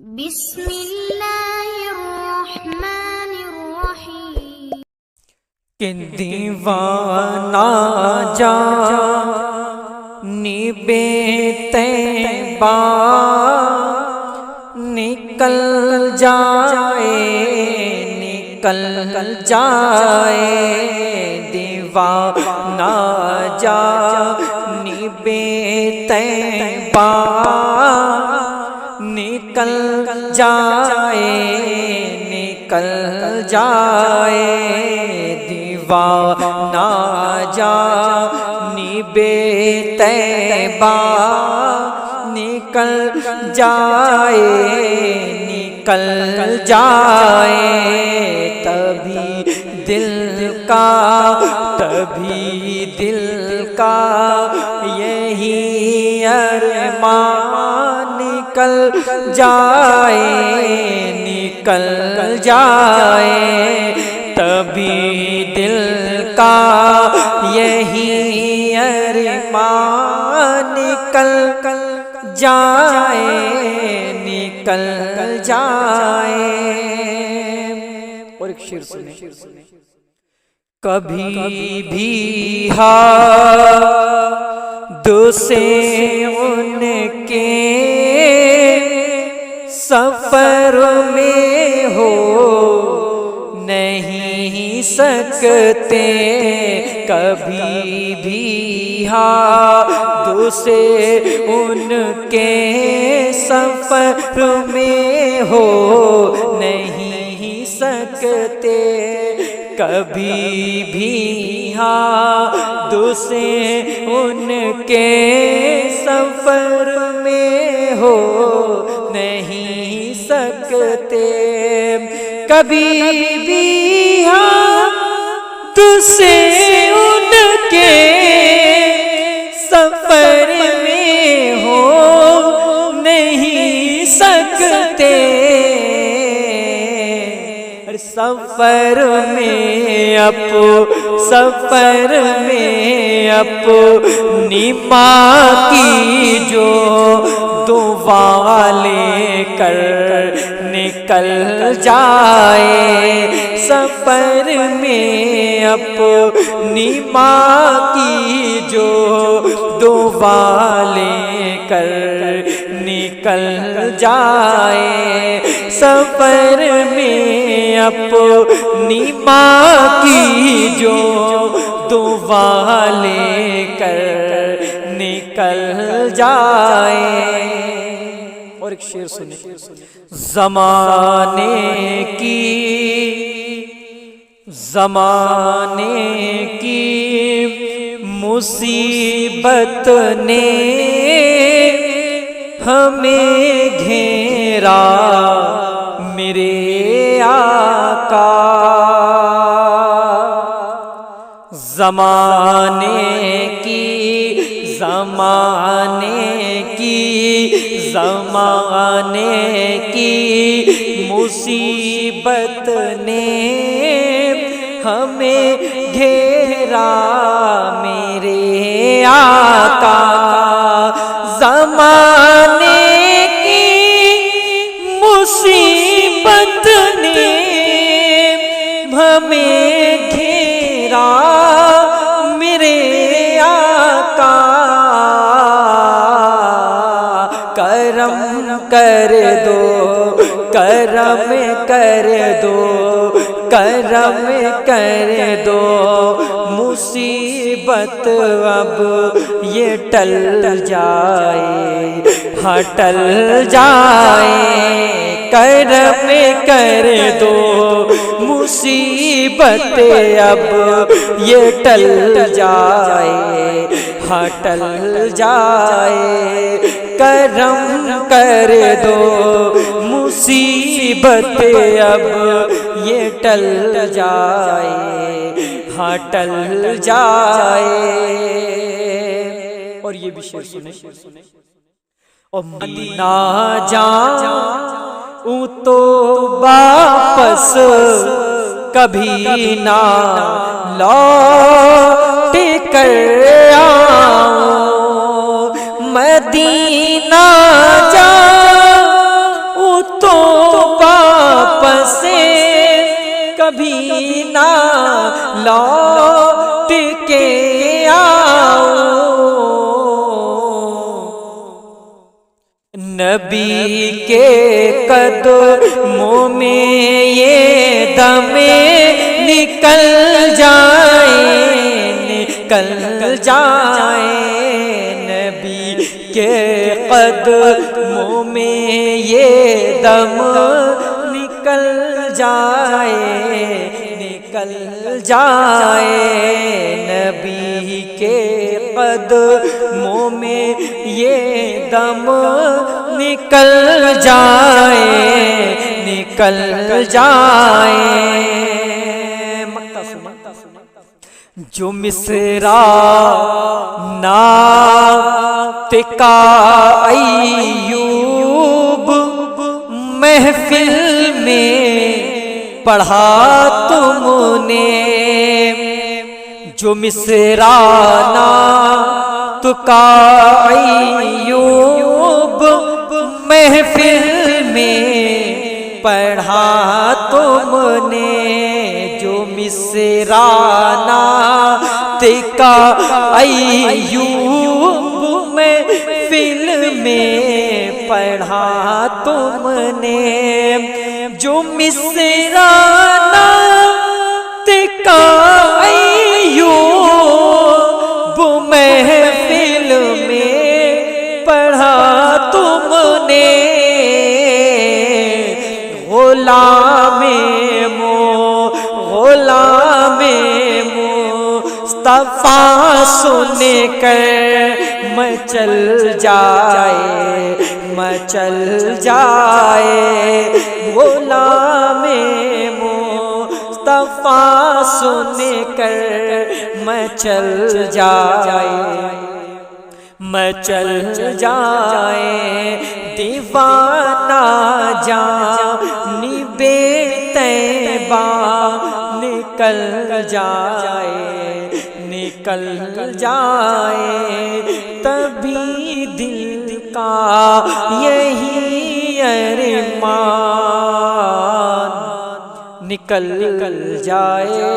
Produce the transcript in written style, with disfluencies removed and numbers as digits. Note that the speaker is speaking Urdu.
بسم اللہ الرحمن الرحیم کہ دیوانہ جانی بے طیبہ نکل جائے دیوانہ جانی بے طیبہ نکل جائے دیوانہ جانی بے طیبہ نکل جائے تبھی دل کا یہی ارمان نکل جائے تبھی دل کا یہی ارمان نکل جائے اور ایک شعر سنیں کبھی بھی حد سے ان کے سفر میں ہو نہیں سکتے کبھی بھی حد سے ان کے سفر میں ہو نہیں سکتے کبھی بھی حد سے ان کے سفر میں ہو نہیں سکتے کبھی بھی حد سے ان کے سفر میں ہو نہیں سکتے سفر میں اپنی ماں کی جو دعا لے کر نکل جائے سفر میں اپنی ماں کی جو دعا لے کر نکل جائے سفر میں اپنی ماں کی جو دعا لے کر نکل جائے اور ایک شعر سنیں زمانے کی مصیبت نے ہمیں گھیرا میرے آقا زمانے کی مصیبت نے ہمیں گھیرا میرے آقا زمانے کی مصیبت نے ہمیں گھیرا میرے آقا کرم کر دو مصیبت اب یہ ٹل جائے ٹل جائے کرم کر دو مصیبت اب یہ ٹل جائے ٹل جائے کرم کر دو مصیبت اب یہ ٹل جائے ٹل جائے اور یہ بھی شعر سنیں اور مدینہ جاؤں تو واپس کبھی نہ لوٹ کر آؤں مدینہ جاؤں لوٹ کے آؤ، نبی کے قدموں میں یہ دم نکل جائیں، نبی کے قدموں میں یہ دم نکل جائے، نبی کے قدموں میں یہ دم نکل جائے۔ جو مصرع نعت کا ایوب محفل میں پڑھا تم نے، جو مصرع نعت کا ایوب محفل میں پڑھا تم نے، جو مصرع نعت کا ایوب محفل میں پڑھا تم نے، جو مصرع نعت کا ایوب محفل میں پڑھا تم نے، غلام مصطفیٰ سن کر مچل جائے، غلام مصطفیٰ سن کر مچل جائے، دیوانہ جانب طیبہ نکل جائے، تبھی دل کا یہی ارمان نکل جائے۔